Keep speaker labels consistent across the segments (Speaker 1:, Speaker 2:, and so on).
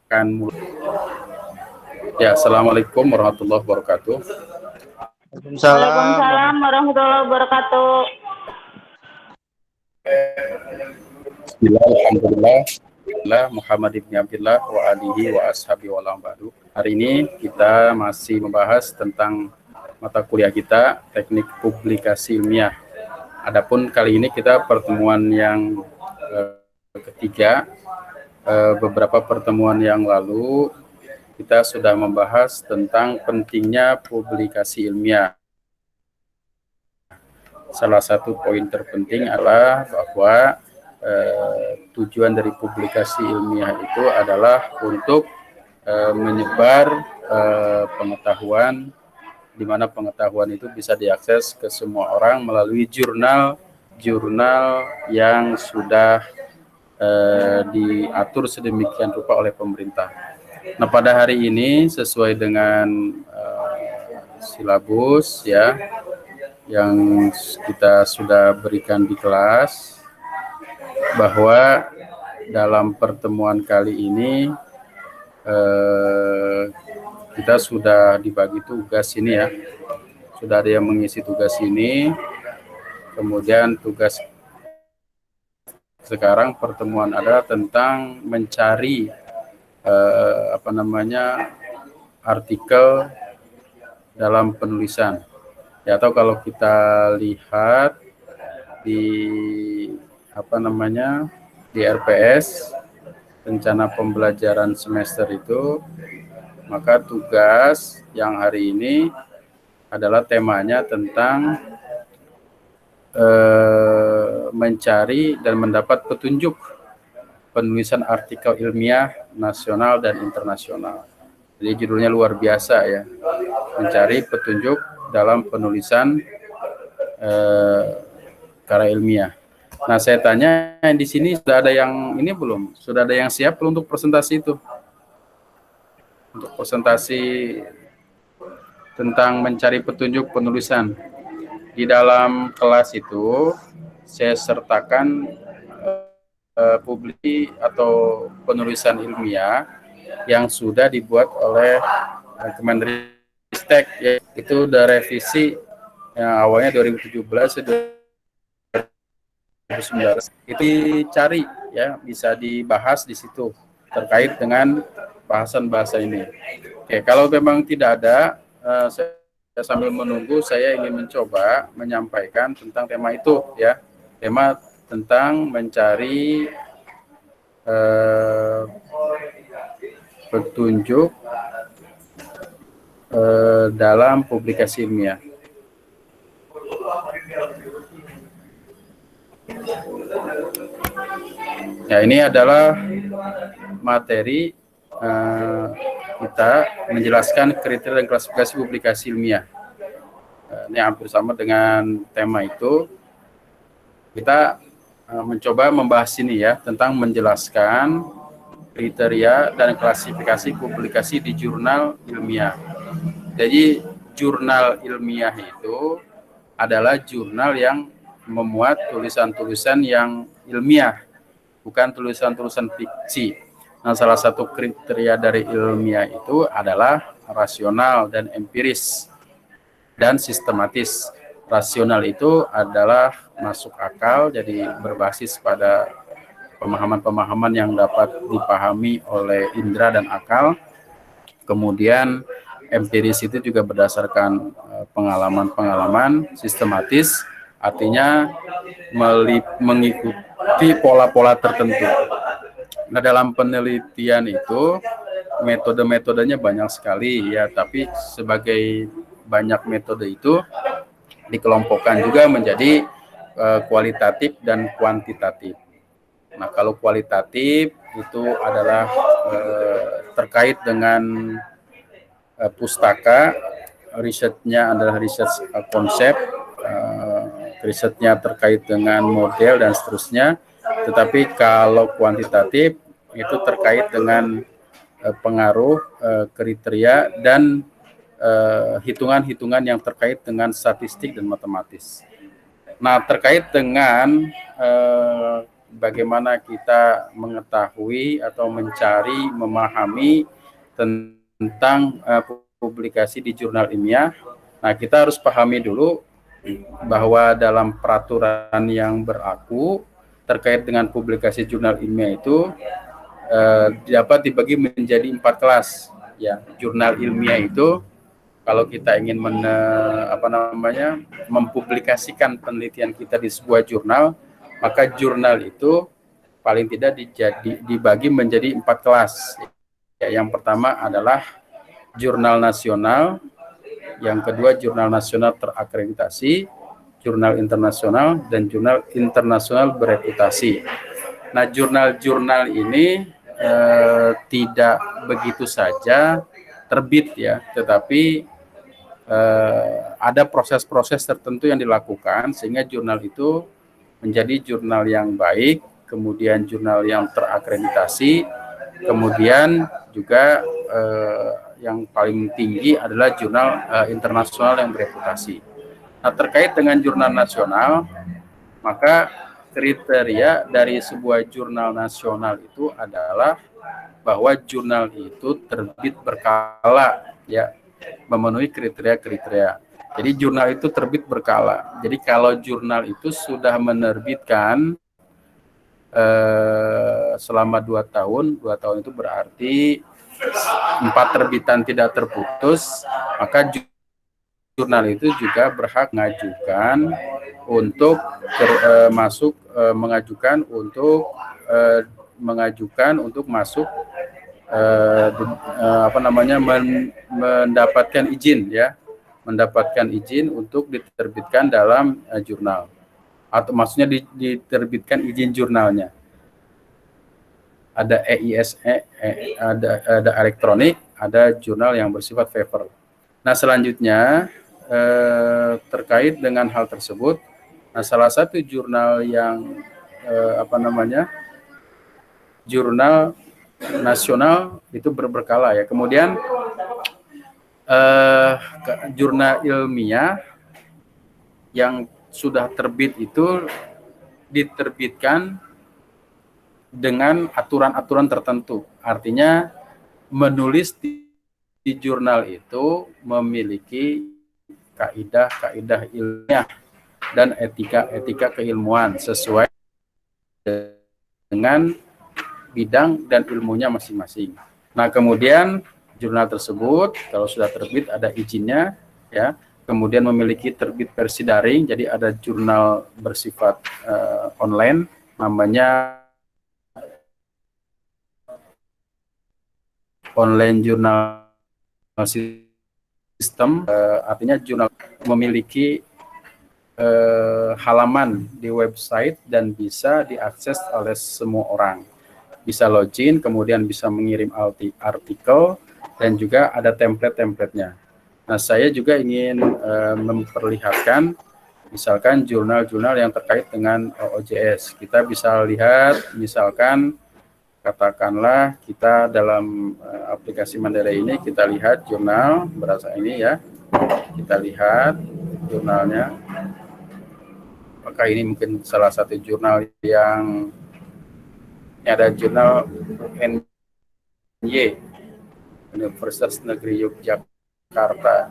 Speaker 1: akan mulai. Ya, Assalamualaikum warahmatullahi wabarakatuh.
Speaker 2: Waalaikumsalam warahmatullahi wabarakatuh.
Speaker 1: Bismillah, alhamdulillah, Muhammad ibn Abdullah wa alihi wa ashabi wa ba'du. Hari ini kita masih membahas tentang mata kuliah kita, teknik publikasi ilmiah. Adapun kali ini kita pertemuan yang ketiga. Beberapa pertemuan yang lalu kita sudah membahas tentang pentingnya publikasi ilmiah. Salah satu poin terpenting adalah bahwa tujuan dari publikasi ilmiah itu adalah untuk menyebar pengetahuan, di mana pengetahuan itu bisa diakses ke semua orang melalui jurnal yang sudah diatur sedemikian rupa oleh pemerintah. Nah, pada hari ini sesuai dengan silabus ya yang kita sudah berikan di kelas, bahwa dalam pertemuan kali ini kita sudah dibagi tugas ini ya, sudah ada yang mengisi tugas ini. Kemudian tugas sekarang pertemuan adalah tentang mencari artikel dalam penulisan. Ya, atau kalau kita lihat di di RPS rencana pembelajaran semester itu, maka tugas yang hari ini adalah temanya tentang mencari dan mendapat petunjuk penulisan artikel ilmiah nasional dan internasional. Jadi judulnya luar biasa ya, mencari petunjuk dalam penulisan karya ilmiah. Nah, saya tanya di sini sudah ada yang ini belum? Sudah ada yang siap belum untuk presentasi itu? Untuk presentasi tentang mencari petunjuk penulisan. Di dalam kelas itu saya sertakan publikasi atau penulisan ilmiah yang sudah dibuat oleh Kemendikbud, ya, itu udah revisi yang awalnya 2017 2019. Itu dicari ya, bisa dibahas di situ terkait dengan bahasan bahasa ini. Oke, kalau memang tidak ada, saya sambil menunggu, saya ingin mencoba menyampaikan tentang tema itu ya, tema tentang mencari petunjuk dalam publikasi ilmiah. Ya, ini adalah materi kita menjelaskan kriteria dan klasifikasi publikasi ilmiah. Ini hampir sama dengan tema itu. Kita mencoba membahas ini ya, tentang menjelaskan kriteria dan klasifikasi publikasi di jurnal ilmiah. Jadi jurnal ilmiah itu adalah jurnal yang memuat tulisan-tulisan yang ilmiah, bukan tulisan-tulisan fiksi. Nah, salah satu kriteria dari ilmiah itu adalah rasional dan empiris dan sistematis. Rasional itu adalah masuk akal, jadi berbasis pada pemahaman-pemahaman yang dapat dipahami oleh indera dan akal. Kemudian empiris itu juga berdasarkan pengalaman-pengalaman. Sistematis artinya mengikuti pola-pola tertentu. Nah, dalam penelitian itu metode-metodenya banyak sekali ya, tapi sebagai banyak metode itu dikelompokkan juga menjadi kualitatif dan kuantitatif. Nah, kalau kualitatif itu adalah terkait dengan pustaka, risetnya adalah riset konsep, risetnya terkait dengan model dan seterusnya. Tetapi kalau kuantitatif itu terkait dengan pengaruh, kriteria, dan hitungan-hitungan yang terkait dengan statistik dan matematis. Nah, terkait dengan bagaimana kita mengetahui atau mencari, memahami tentang publikasi di jurnal ilmiah. Nah, kita harus pahami dulu bahwa dalam peraturan yang berlaku terkait dengan publikasi jurnal ilmiah itu dapat dibagi menjadi 4 kelas. Ya, jurnal ilmiah itu kalau kita ingin mempublikasikan penelitian kita di sebuah jurnal, maka jurnal itu paling tidak dibagi menjadi 4 kelas. Ya, yang pertama adalah jurnal nasional, yang kedua jurnal nasional terakreditasi, jurnal internasional, dan jurnal internasional bereputasi. Nah, jurnal-jurnal ini tidak begitu saja terbit ya, tetapi ada proses-proses tertentu yang dilakukan sehingga jurnal itu menjadi jurnal yang baik, kemudian jurnal yang terakreditasi, kemudian juga yang paling tinggi adalah jurnal internasional yang bereputasi. Nah, terkait dengan jurnal nasional, maka kriteria dari sebuah jurnal nasional itu adalah bahwa jurnal itu terbit berkala, ya, memenuhi kriteria-kriteria. Jadi jurnal itu terbit berkala. Jadi kalau jurnal itu sudah menerbitkan selama 2 tahun itu berarti 4 terbitan tidak terputus, maka jurnal itu juga berhak mengajukan untuk masuk mendapatkan izin, ya, mendapatkan izin untuk diterbitkan dalam jurnal, atau maksudnya diterbitkan izin jurnalnya. Ada EISE, ada elektronik, ada jurnal yang bersifat paper. Nah, selanjutnya terkait dengan hal tersebut, nah, salah satu jurnal yang jurnal nasional itu berkala, ya. Kemudian jurnal ilmiah yang sudah terbit itu diterbitkan dengan aturan-aturan tertentu. Artinya menulis di jurnal itu memiliki kaidah-kaidah ilmiah dan etika keilmuan sesuai dengan bidang dan ilmunya masing-masing. Nah, kemudian jurnal tersebut kalau sudah terbit ada izinnya, ya. Kemudian memiliki terbit versi daring, jadi ada jurnal bersifat online, namanya online jurnal sistem, artinya jurnal memiliki halaman di website dan bisa diakses oleh semua orang. Bisa login, kemudian bisa mengirim artikel, dan juga ada template-templatenya. Nah, saya juga ingin memperlihatkan misalkan jurnal-jurnal yang terkait dengan OJS. Kita bisa lihat misalkan katakanlah kita dalam aplikasi Mandala ini, kita lihat jurnal berasa ini, ya. Kita lihat jurnalnya. Apakah ini mungkin salah satu jurnal yang ada jurnal UNY, Universitas Negeri Yogyakarta.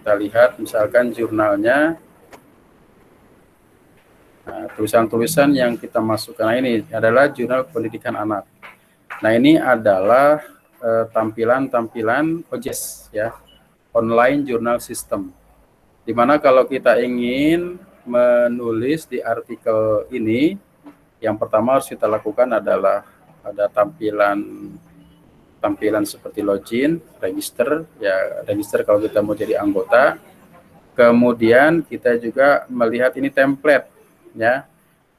Speaker 1: Kita lihat misalkan jurnalnya. Nah, tulisan-tulisan yang kita masukkan, nah, ini adalah jurnal pendidikan anak. Nah, ini adalah tampilan-tampilan OJS, ya, online journal system. Dimana kalau kita ingin menulis di artikel ini, yang pertama harus kita lakukan adalah ada tampilan seperti login, register, ya, register kalau kita mau jadi anggota. Kemudian kita juga melihat ini template, ya,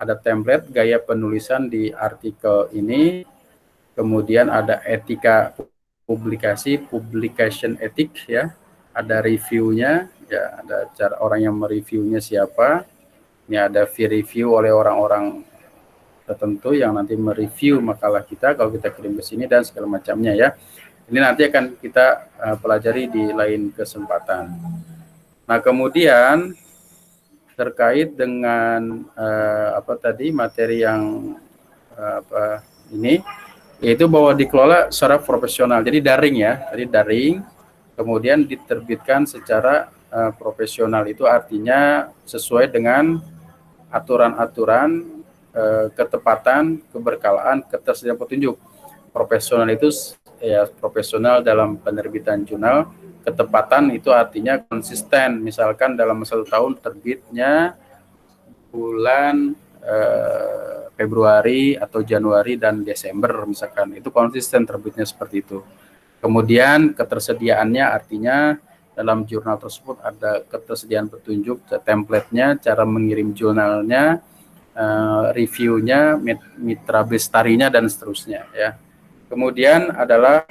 Speaker 1: ada template gaya penulisan di artikel ini, kemudian ada etika publikasi, publication ethic, ya, ada reviewnya, ya, ada cara orang yang mereviewnya siapa, ini ada peer review oleh orang-orang tertentu yang nanti mereview makalah kita kalau kita kirim ke sini dan segala macamnya, ya. Ini nanti akan kita pelajari di lain kesempatan. Nah, kemudian terkait dengan apa tadi materi yang ini, yaitu bahwa dikelola secara profesional. Jadi daring ya, jadi daring, kemudian diterbitkan secara profesional. Itu artinya sesuai dengan aturan-aturan ketepatan, keberkalaan, ketersediaan petunjuk. Profesional itu ya profesional dalam penerbitan jurnal. Ketepatan itu artinya konsisten. Misalkan dalam 1 tahun terbitnya bulan Februari atau Januari dan Desember misalkan, itu konsisten terbitnya seperti itu. Kemudian ketersediaannya artinya dalam jurnal tersebut ada ketersediaan petunjuk, template-nya, cara mengirim jurnalnya, reviewnya, mitra bestarinya, dan seterusnya ya. Kemudian adalah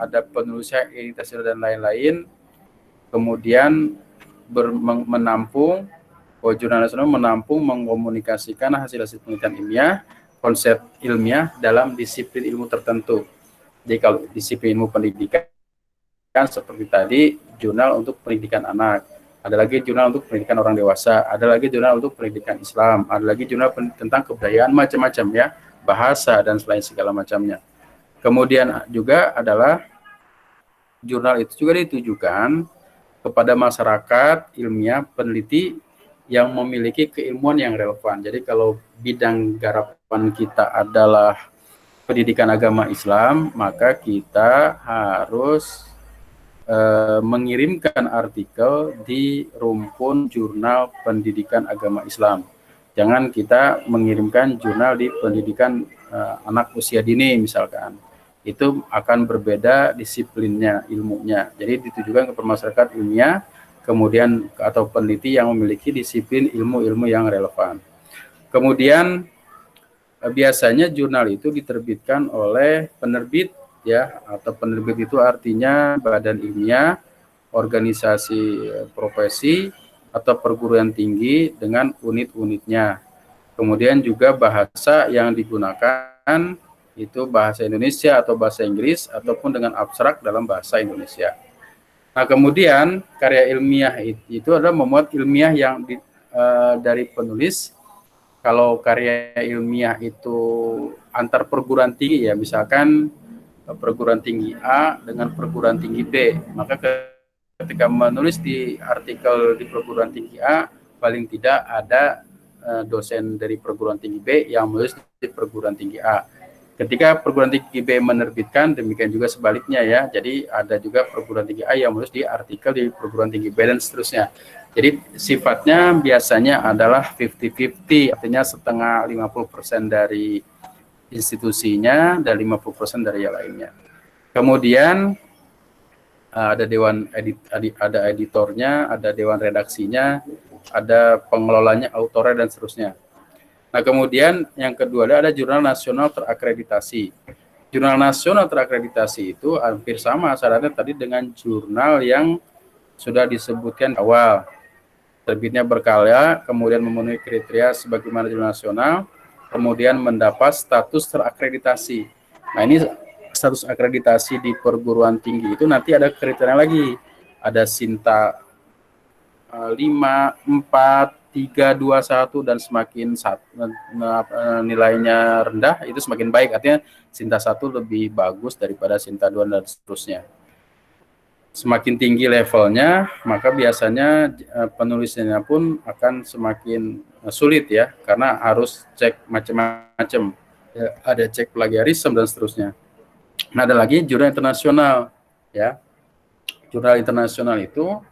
Speaker 1: ada penulisan, editasi dan lain-lain. Kemudian menampung, jurnal nasional menampung, mengkomunikasikan hasil-hasil penelitian ilmiah, konsep ilmiah dalam disiplin ilmu tertentu. Jadi kalau disiplin ilmu pendidikan seperti tadi, jurnal untuk pendidikan anak, ada lagi jurnal untuk pendidikan orang dewasa, ada lagi jurnal untuk pendidikan Islam, ada lagi jurnal tentang kebudayaan, macam-macam ya, bahasa dan selain segala macamnya. Kemudian juga adalah jurnal itu juga ditujukan kepada masyarakat ilmiah peneliti yang memiliki keilmuan yang relevan. Jadi kalau bidang garapan kita adalah pendidikan agama Islam, maka kita harus mengirimkan artikel di rumpun jurnal pendidikan agama Islam. Jangan kita mengirimkan jurnal di pendidikan anak usia dini misalkan. Itu akan berbeda disiplinnya, ilmunya. Jadi ditujukan kepada masyarakat ilmiah, kemudian atau peneliti yang memiliki disiplin ilmu-ilmu yang relevan. Kemudian biasanya jurnal itu diterbitkan oleh penerbit ya, atau penerbit itu artinya badan ilmiah, organisasi profesi, atau perguruan tinggi dengan unit-unitnya. Kemudian juga bahasa yang digunakan itu bahasa Indonesia atau bahasa Inggris, ataupun dengan abstrak dalam bahasa Indonesia. Nah, kemudian karya ilmiah itu adalah memuat ilmiah yang dari penulis. Kalau karya ilmiah itu antar perguruan tinggi ya, misalkan perguruan tinggi A dengan perguruan tinggi B, maka ketika menulis di artikel di perguruan tinggi A, paling tidak ada dosen dari perguruan tinggi B yang menulis di perguruan tinggi A. Ketika perguruan tinggi B menerbitkan, demikian juga sebaliknya ya. Jadi ada juga perguruan tinggi A yang menulis di artikel di perguruan tinggi B dan seterusnya. Jadi sifatnya biasanya adalah 50-50, artinya setengah 50% dari institusinya dan 50% dari yang lainnya. Kemudian ada dewan ada editornya, ada dewan redaksinya, ada pengelolanya, autornya, dan seterusnya. Nah, kemudian yang kedua ada jurnal nasional terakreditasi. Jurnal nasional terakreditasi itu hampir sama syaratnya tadi dengan jurnal yang sudah disebutkan awal. Terbitnya berkala, kemudian memenuhi kriteria sebagaimana jurnal nasional, kemudian mendapat status terakreditasi. Nah, ini status akreditasi di perguruan tinggi itu nanti ada kriteria lagi. Ada Sinta 5, 4, 3, 2, 1, dan semakin nilainya rendah itu semakin baik. Artinya Sinta 1 lebih bagus daripada Sinta 2 dan seterusnya. Semakin tinggi levelnya, maka biasanya penulisannya pun akan semakin sulit ya, karena harus cek macam-macam. Ya, ada cek plagiarisme dan seterusnya. Nah, ada lagi jurnal internasional ya. Jurnal internasional itu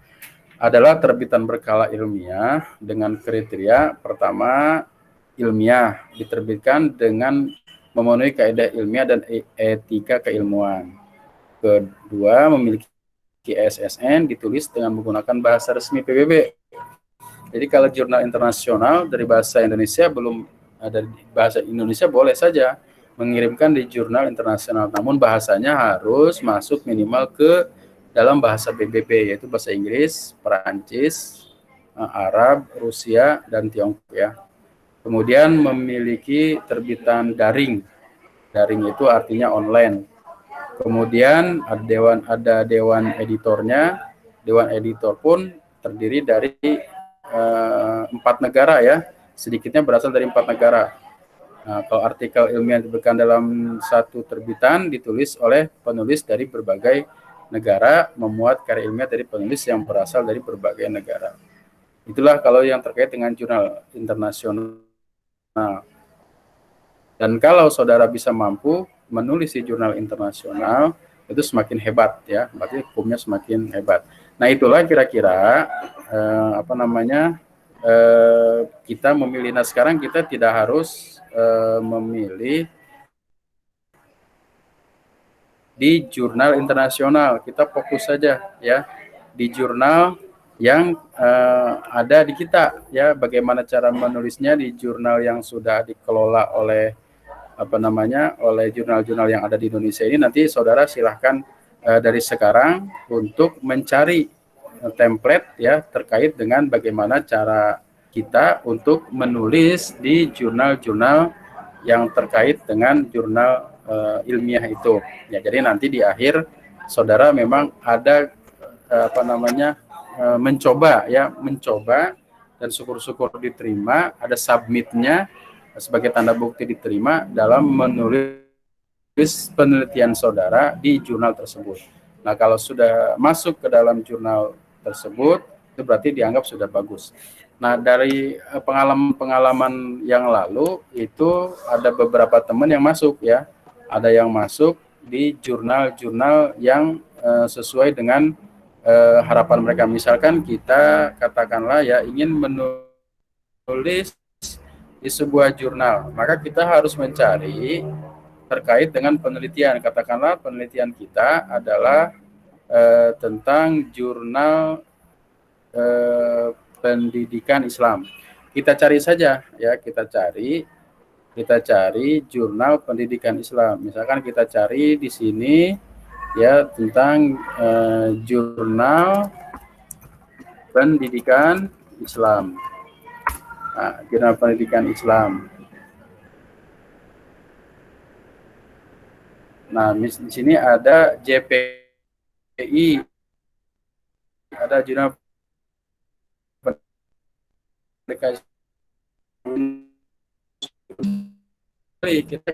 Speaker 1: adalah terbitan berkala ilmiah dengan kriteria pertama ilmiah, diterbitkan dengan memenuhi kaidah ilmiah dan etika keilmuan. Kedua, memiliki SSN, ditulis dengan menggunakan bahasa resmi PBB. Jadi kalau jurnal internasional dari bahasa Indonesia belum ada, bahasa Indonesia boleh saja mengirimkan di jurnal internasional, namun bahasanya harus masuk minimal ke dalam bahasa PBB, yaitu bahasa Inggris, Perancis, Arab, Rusia, dan Tiongkok ya. Kemudian memiliki terbitan daring. Daring itu artinya online. Kemudian ada dewan editornya. Dewan editor pun terdiri dari 4 negara ya, sedikitnya berasal dari 4 negara. Nah, kalau artikel ilmiah diberikan dalam satu terbitan ditulis oleh penulis dari berbagai negara, memuat karya ilmiah dari penulis yang berasal dari berbagai negara. Itulah kalau yang terkait dengan jurnal internasional. Dan kalau saudara bisa mampu menulis di jurnal internasional, itu semakin hebat ya, berarti hukumnya semakin hebat. Nah, itulah kira-kira kita memilih. Nah, sekarang kita tidak harus memilih di jurnal internasional, kita fokus saja ya di jurnal yang ada di kita ya. Bagaimana cara menulisnya di jurnal yang sudah dikelola oleh oleh jurnal-jurnal yang ada di Indonesia ini. Nanti saudara silahkan dari sekarang untuk mencari template ya terkait dengan bagaimana cara kita untuk menulis di jurnal-jurnal yang terkait dengan jurnal ilmiah itu ya. Jadi nanti di akhir saudara memang ada mencoba dan syukur-syukur diterima, ada submitnya sebagai tanda bukti diterima dalam menulis penelitian saudara di jurnal tersebut. Nah, kalau sudah masuk ke dalam jurnal tersebut, itu berarti dianggap sudah bagus. Nah, dari pengalaman yang lalu itu ada beberapa teman yang masuk ya, ada yang masuk di jurnal-jurnal yang sesuai dengan harapan mereka. Misalkan kita katakanlah ya ingin menulis di sebuah jurnal, maka kita harus mencari terkait dengan penelitian. Katakanlah penelitian kita adalah tentang jurnal pendidikan Islam. Kita cari saja ya, kita cari jurnal pendidikan Islam. Misalkan kita cari di sini ya tentang jurnal pendidikan Islam. Nah, jurnal pendidikan Islam. Nah, di sini ada JPI, ada jurnal pendidikan kita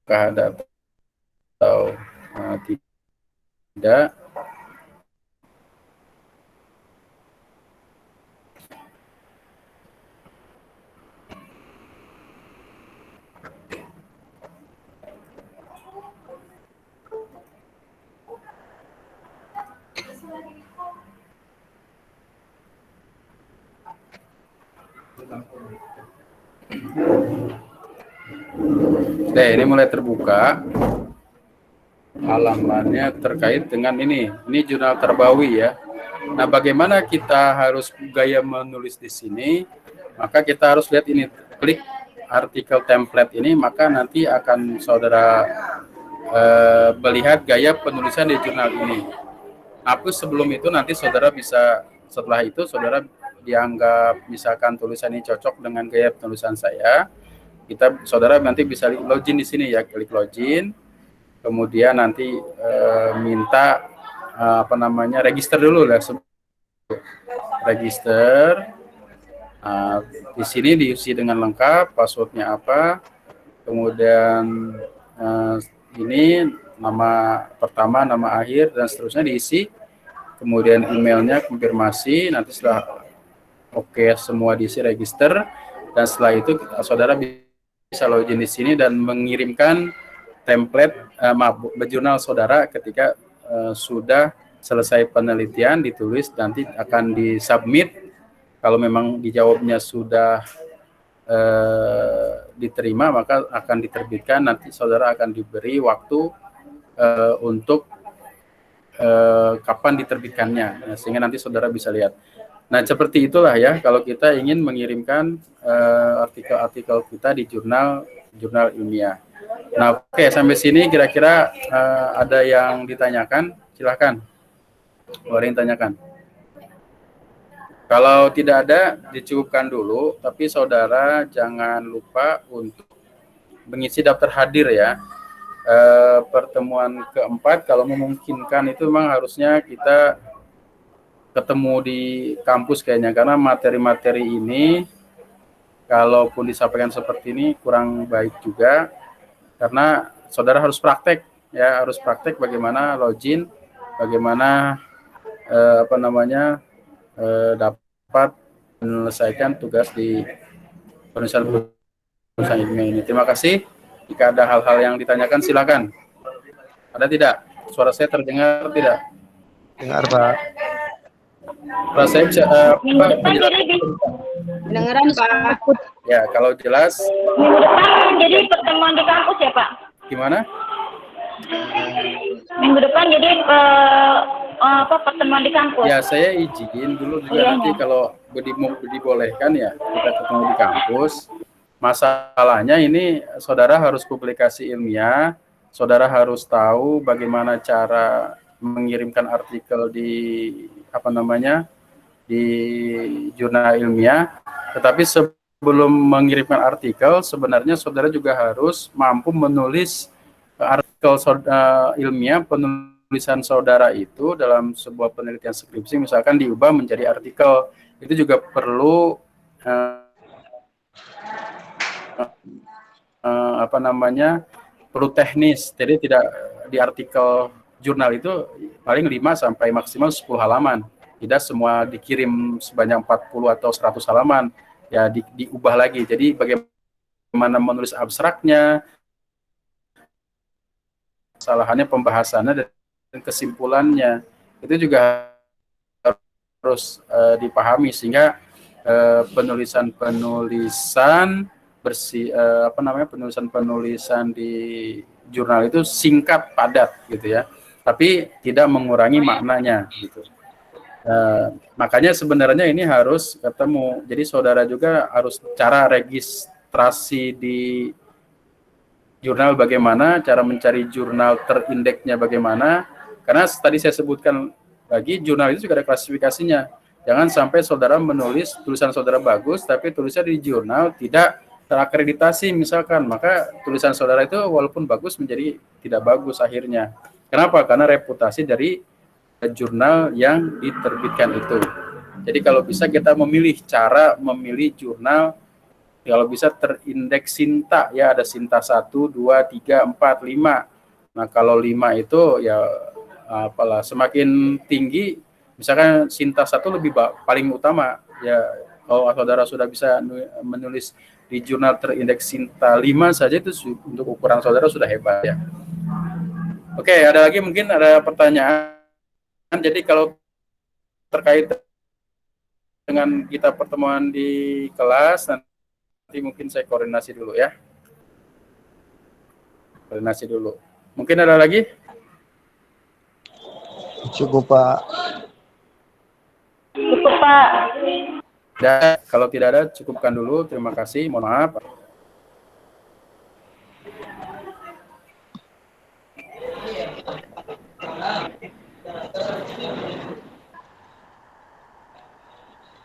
Speaker 1: ada atau tidak. Nah, ini mulai terbuka halamannya terkait dengan ini jurnal Tarbawi ya. Nah, bagaimana kita harus gaya menulis di sini? Maka kita harus lihat ini, klik artikel template ini, maka nanti akan saudara melihat gaya penulisan di jurnal ini. Aku sebelum itu nanti saudara bisa, setelah itu saudara dianggap misalkan tulisan ini cocok dengan gaya penulisan saya, saudara nanti bisa login di sini ya, klik login, kemudian nanti minta register dulu lah, register. Di sini diisi dengan lengkap, passwordnya apa, kemudian ini nama pertama, nama akhir, dan seterusnya diisi, kemudian emailnya konfirmasi. Nanti setelah oke semua diisi, register, dan setelah itu saudara bisa login di sini dan mengirimkan template jurnal saudara ketika sudah selesai penelitian, ditulis, nanti akan disubmit. Kalau memang dijawabnya sudah diterima, maka akan diterbitkan. Nanti saudara akan diberi waktu untuk kapan diterbitkannya, sehingga nanti saudara bisa lihat. Nah, seperti itulah ya, kalau kita ingin mengirimkan artikel-artikel kita di jurnal ilmiah. Nah, oke, sampai sini kira-kira ada yang ditanyakan? Silahkan, boleh ditanyakan. Kalau tidak ada, dicukupkan dulu, tapi saudara jangan lupa untuk mengisi daftar hadir ya. Pertemuan keempat, kalau memungkinkan itu memang harusnya kita ketemu di kampus kayaknya, karena materi-materi ini kalaupun disampaikan seperti ini kurang baik juga, karena saudara harus praktek ya, harus praktek bagaimana login, bagaimana dapat menyelesaikan tugas di penulisan ilmiah ini. Terima kasih. Jika ada hal-hal yang ditanyakan silakan. Ada tidak? Suara saya terdengar tidak?
Speaker 3: Dengar, Pak.
Speaker 1: Suara saya bisa
Speaker 2: Dengeran, Pak.
Speaker 1: Ya, kalau jelas.
Speaker 2: Minggu depan jadi pertemuan di kampus ya, Pak?
Speaker 1: Gimana?
Speaker 2: Minggu depan jadi pertemuan di kampus.
Speaker 1: Ya, saya izin dulu juga nanti kalau dibolehkan ya kita ketemu di kampus. Masalahnya ini saudara harus publikasi ilmiah, saudara harus tahu bagaimana cara mengirimkan artikel di di jurnal ilmiah. Tetapi sebelum mengirimkan artikel, sebenarnya saudara juga harus mampu menulis artikel ilmiah. Penulisan saudara itu dalam sebuah penelitian skripsi misalkan diubah menjadi artikel, itu juga perlu perlu teknis. Jadi tidak di artikel jurnal itu paling 5 sampai maksimal 10 halaman. Tidak semua dikirim sebanyak 40 atau 100 halaman. Ya diubah lagi. Jadi bagaimana menulis abstraknya, kesalahannya, pembahasannya, dan kesimpulannya. Itu juga harus dipahami, sehingga penulisan di jurnal itu singkat, padat gitu ya, tapi tidak mengurangi maknanya gitu. Makanya sebenarnya ini harus ketemu. Jadi saudara juga harus cara registrasi di jurnal bagaimana, cara mencari jurnal terindeksnya bagaimana, karena tadi saya sebutkan lagi, jurnal itu juga ada klasifikasinya. Jangan sampai saudara menulis, tulisan saudara bagus, tapi tulisannya di jurnal tidak terakreditasi misalkan, maka tulisan saudara itu walaupun bagus menjadi tidak bagus akhirnya. Kenapa? Karena reputasi dari jurnal yang diterbitkan itu. Jadi kalau bisa kita cara memilih jurnal, kalau bisa terindeks Sinta ya, ada Sinta 1, 2, 3, 4, 5. Nah, kalau 5 itu ya semakin tinggi, misalkan Sinta 1 paling utama ya. Kalau saudara sudah bisa menulis di jurnal terindeks Sinta 5 saja, itu untuk ukuran saudara sudah hebat ya. Oke, ada lagi mungkin ada pertanyaan. Jadi kalau terkait dengan kita pertemuan di kelas, nanti mungkin saya koordinasi dulu ya. Koordinasi dulu. Mungkin ada lagi?
Speaker 3: Cukup, Pak.
Speaker 2: Cukup, Pak.
Speaker 1: Dan kalau tidak ada, cukupkan dulu. Terima kasih. Mohon maaf.